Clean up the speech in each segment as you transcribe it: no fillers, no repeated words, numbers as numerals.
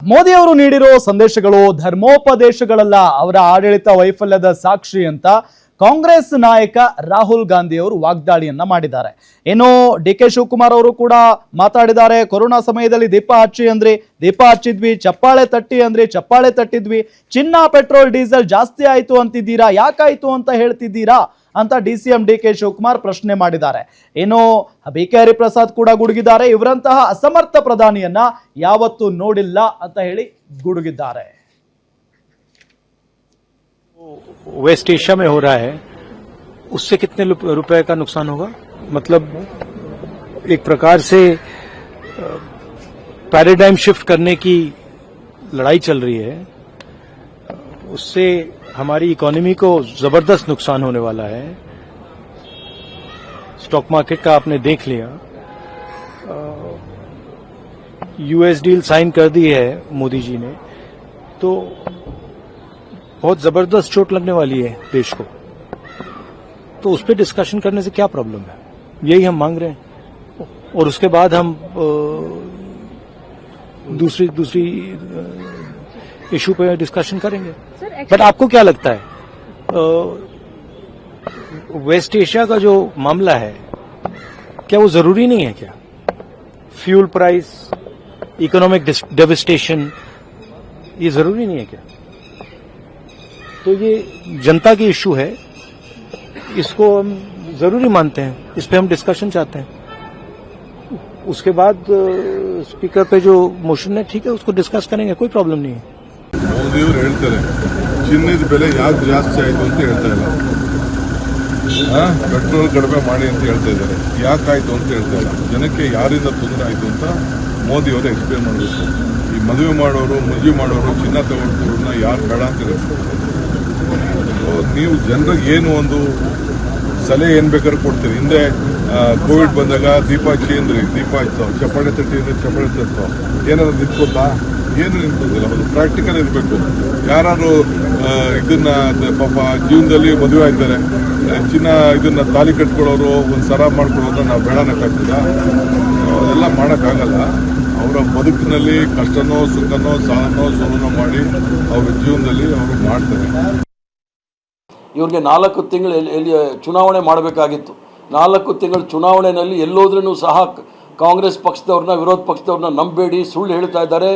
ಮೋದಿ ಅವರು ನೀಡಿರೋ ಸಂದೇಶಗಳು ಧರ್ಮೋಪದೇಶಗಳಲ್ಲ, ಅವರ ಆಡಳಿತ ವೈಫಲ್ಯದ ಸಾಕ್ಷಿ ಅಂತ ಕಾಂಗ್ರೆಸ್ ನಾಯಕ ರಾಹುಲ್ ಗಾಂಧಿ ಅವರು ವಾಗ್ದಾಳಿಯನ್ನ ಮಾಡಿದ್ದಾರೆ. ಇನ್ನು ಡಿ.ಕೆ. ಶಿವಕುಮಾರ್ ಅವರು ಕೂಡ ಮಾತಾಡಿದ್ದಾರೆ. ಕೊರೋನಾ ಸಮಯದಲ್ಲಿ ದೀಪ ಹಚ್ಚಿ ಅಂದ್ರಿ, ದೀಪ ಹಚ್ಚಿದ್ವಿ, ಚಪ್ಪಾಳೆ ತಟ್ಟಿ ಅಂದ್ರಿ, ಚಪ್ಪಾಳೆ ತಟ್ಟಿದ್ವಿ, ಚಿನ್ನ ಪೆಟ್ರೋಲ್ ಡೀಸೆಲ್ ಜಾಸ್ತಿ ಆಯ್ತು ಅಂತಿದ್ದೀರಾ, ಯಾಕಾಯ್ತು ಅಂತ ಹೇಳ್ತಿದ್ದೀರಾ ಅಂತ ಡಿ.ಸಿ.ಎಂ ಡಿ.ಕೆ. ಶಿವಕುಮಾರ್ ಪ್ರಶ್ನೆ ಮಾಡಿದ್ದಾರೆ. ಇನ್ನು ಬಿ.ಕೆ. ಹರಿಪ್ರಸಾದ್ ಕೂಡ ಗುಡುಗಿದ್ದಾರೆ. ಇವರಂತಹ ಅಸಮರ್ಥ ಪ್ರಧಾನಿಯನ್ನ ಯಾವತ್ತೂ ನೋಡಿಲ್ಲ ಅಂತ ಹೇಳಿ ಗುಡುಗಿದ್ದಾರೆ. वेस्ट एशिया में हो रहा है, उससे कितने रुपए का नुकसान होगा? मतलब एक प्रकार से पैराडाइम शिफ्ट करने की लड़ाई चल रही है, उससे हमारी इकोनॉमी को जबरदस्त नुकसान होने वाला है. स्टॉक मार्केट का आपने देख लिया, यूएस डील साइन कर दी है मोदी जी ने, तो बहुत जबरदस्त चोट लगने वाली है देश को. तो उस पर डिस्कशन करने से क्या प्रॉब्लम है, यही हम मांग रहे हैं. और उसके बाद हम दूसरी इशू पे डिस्कशन करेंगे. बट आपको क्या लगता है, वेस्ट एशिया का जो मामला है, क्या वो जरूरी नहीं है? क्या फ्यूल प्राइस, इकोनॉमिक डेविस्टेशन, ये जरूरी नहीं है क्या? तो ये जनता की इश्यू है, इसको हम जरूरी मानते हैं, इस पे हम डिस्कशन चाहते हैं. उसके बाद स्पीकर पे जो मोशन है, ठीक है, उसको डिस्कस करेंगे, कोई प्रॉब्लम नहीं है. ಮೋದಿಯವರು ಹೇಳ್ತಾರೆ ಚಿನ್ನದ ಬೆಲೆ ಯಾಕೆ ಜಾಸ್ತಿ ಆಯಿತು ಅಂತ ಹೇಳ್ತಾ ಇಲ್ಲ, ಪೆಟ್ರೋಲ್ ಕಡಿಮೆ ಮಾಡಿ ಅಂತ ಹೇಳ್ತಾ ಇದ್ದಾರೆ. ಯಾಕಾಯ್ತು ಅಂತ ಹೇಳ್ತಾ ಇಲ್ಲ. ಜನಕ್ಕೆ ಯಾರಿಂದ ತೊಂದರೆ ಆಯಿತು ಅಂತ ಮೋದಿಯವರು ಎಕ್ಸ್ಪ್ಲೇನ್ ಮಾಡಬೇಕು. ಈ ಮದುವೆ ಮಾಡೋರು, ಚಿನ್ನ ತಗೊಳ್ತವ್ರನ್ನ ಯಾರು ಬೇಡ ಅಂತ ಹೇಳ್ತಾರೆ. ನೀವು ಜನರಿಗೆ ಏನು ಒಂದು ಸಲಹೆ ಏನ್ ಬೇಕಾದ್ರೂ ಕೊಡ್ತೀರಿ. ಹಿಂದೆ ಕೋವಿಡ್ ಬಂದಾಗ ದೀಪ ಹಚ್ಚಿ ಅಂದ್ರಿ, ದೀಪ ಹಚ್ತಾವ, ಚಪ್ಪಾಳೆ ತಟ್ಟಿ ಅಂದ್ರೆ ಚಪ್ಪಾಳೆ ತಟ್ತಾವ, ಏನಾದ್ರು ನಿಂತ್ಕೋತಾ? ಏನು ನಿಂತ್ಕೋದಿಲ್ಲ. ಒಂದು ಪ್ರಾಕ್ಟಿಕಲ್ ಇರಬೇಕು. ಯಾರು ಇದನ್ನ ಪಾಪ ಜೀವನದಲ್ಲಿ ಮದುವೆ ಆಯ್ತಾರೆ, ಚಿನ್ನ ಇದನ್ನ ತಾಲಿ ಕಟ್ಕೊಳ್ಳೋರು, ಒಂದು ಸರ ಮಾಡ್ಕೊಳ್ಳೋದ್ರ ನಾವು ಬೇಡನಕ್ಕಾಗ್ತದ? ಅದೆಲ್ಲ ಮಾಡೋಕ್ಕಾಗಲ್ಲ. ಅವರ ಬದುಕಿನಲ್ಲಿ ಕಷ್ಟನೋ ಸುಖನೋ ಸಾಲನೋ ಸೋಲನೋ ಮಾಡಿ ಅವರ ಜೀವನದಲ್ಲಿ ಅವರು ಮಾಡ್ತಾರೆ. ಇವ್ರಿಗೆ 4 ತಿಂಗಳು ಎಲ್ಲಿ ಚುನಾವಣೆ ಮಾಡಬೇಕಾಗಿತ್ತು. 4 ತಿಂಗಳು ಚುನಾವಣೆಯಲ್ಲಿ ಎಲ್ಲೋದ್ರೂ ಸಹ ಕಾಂಗ್ರೆಸ್ ಪಕ್ಷದವ್ರನ್ನ, ವಿರೋಧ ಪಕ್ಷದವ್ರನ್ನ ನಂಬೇಡಿ, ಸುಳ್ಳು ಹೇಳ್ತಾ ಇದ್ದಾರೆ.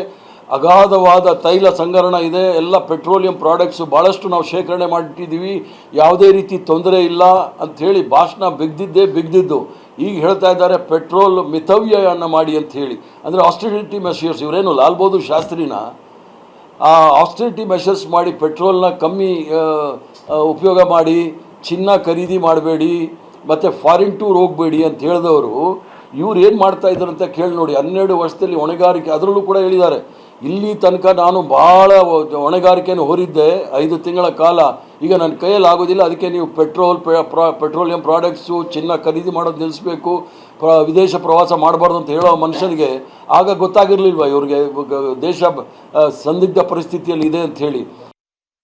ಅಗಾಧವಾದ ತೈಲ ಸಂಗ್ರಹಣ ಇದೆ, ಎಲ್ಲ ಪೆಟ್ರೋಲಿಯಂ ಪ್ರಾಡಕ್ಟ್ಸು ಭಾಳಷ್ಟು ನಾವು ಶೇಖರಣೆ ಮಾಡಿಟ್ಟಿದ್ದೀವಿ, ಯಾವುದೇ ರೀತಿ ತೊಂದರೆ ಇಲ್ಲ ಅಂಥೇಳಿ ಭಾಷಣ ಬಿಗ್ದಿದ್ದು. ಈಗ ಹೇಳ್ತಾ ಇದ್ದಾರೆ ಪೆಟ್ರೋಲ್ ಮಿತವ್ಯಯನ ಮಾಡಿ ಅಂತ ಹೇಳಿ. ಅಂದರೆ ಆಸ್ಟೆರಿಟಿ ಮೆಷರ್ಸ್, ಇವರೇನು ಲಾಲ್ ಬಹದ್ದೂರ್ ಶಾಸ್ತ್ರಿನ ಆ ಆಸ್ಟೆರಿಟಿ ಮೆಷರ್ಸ್ ಮಾಡಿ ಪೆಟ್ರೋಲ್ನ ಕಮ್ಮಿ ಉಪಯೋಗ ಮಾಡಿ, ಚಿನ್ನ ಖರೀದಿ ಮಾಡಬೇಡಿ, ಮತ್ತು ಫಾರಿನ್ ಟೂರ್ ಹೋಗಬೇಡಿ ಅಂತ ಹೇಳಿದವರು ಇವ್ರು ಏನು ಮಾಡ್ತಾ ಇದ್ದಾರೆ ಅಂತ ಕೇಳಿ ನೋಡಿ. 12 ವರ್ಷದಲ್ಲಿ ಹೊಣೆಗಾರಿಕೆ, ಅದರಲ್ಲೂ ಕೂಡ ಹೇಳಿದ್ದಾರೆ, ಇಲ್ಲಿ ತನಕ ನಾನು ಭಾಳ ಹೊಣೆಗಾರಿಕೆಯನ್ನು ಹೊರಿದ್ದೆ 5 ತಿಂಗಳ ಕಾಲ, ಈಗ ನನ್ನ ಕೈಯಲ್ಲಿ ಆಗೋದಿಲ್ಲ, ಅದಕ್ಕೆ ನೀವು ಪೆಟ್ರೋಲಿಯಂ ಪ್ರಾಡಕ್ಟ್ಸು, ಚಿನ್ನ ಖರೀದಿ ಮಾಡೋದು ನಿಲ್ಲಿಸಬೇಕು, ವಿದೇಶ ಪ್ರವಾಸ ಮಾಡಬಾರ್ದು ಅಂತ ಹೇಳೋ ಮನುಷ್ಯನಿಗೆ ಆಗ ಗೊತ್ತಾಗಿರಲಿಲ್ವ ಇವ್ರಿಗೆ ದೇಶ ಸಂದಿಗ್ಧ ಪರಿಸ್ಥಿತಿಯಲ್ಲಿ ಇದೆ ಅಂತ ಹೇಳಿ.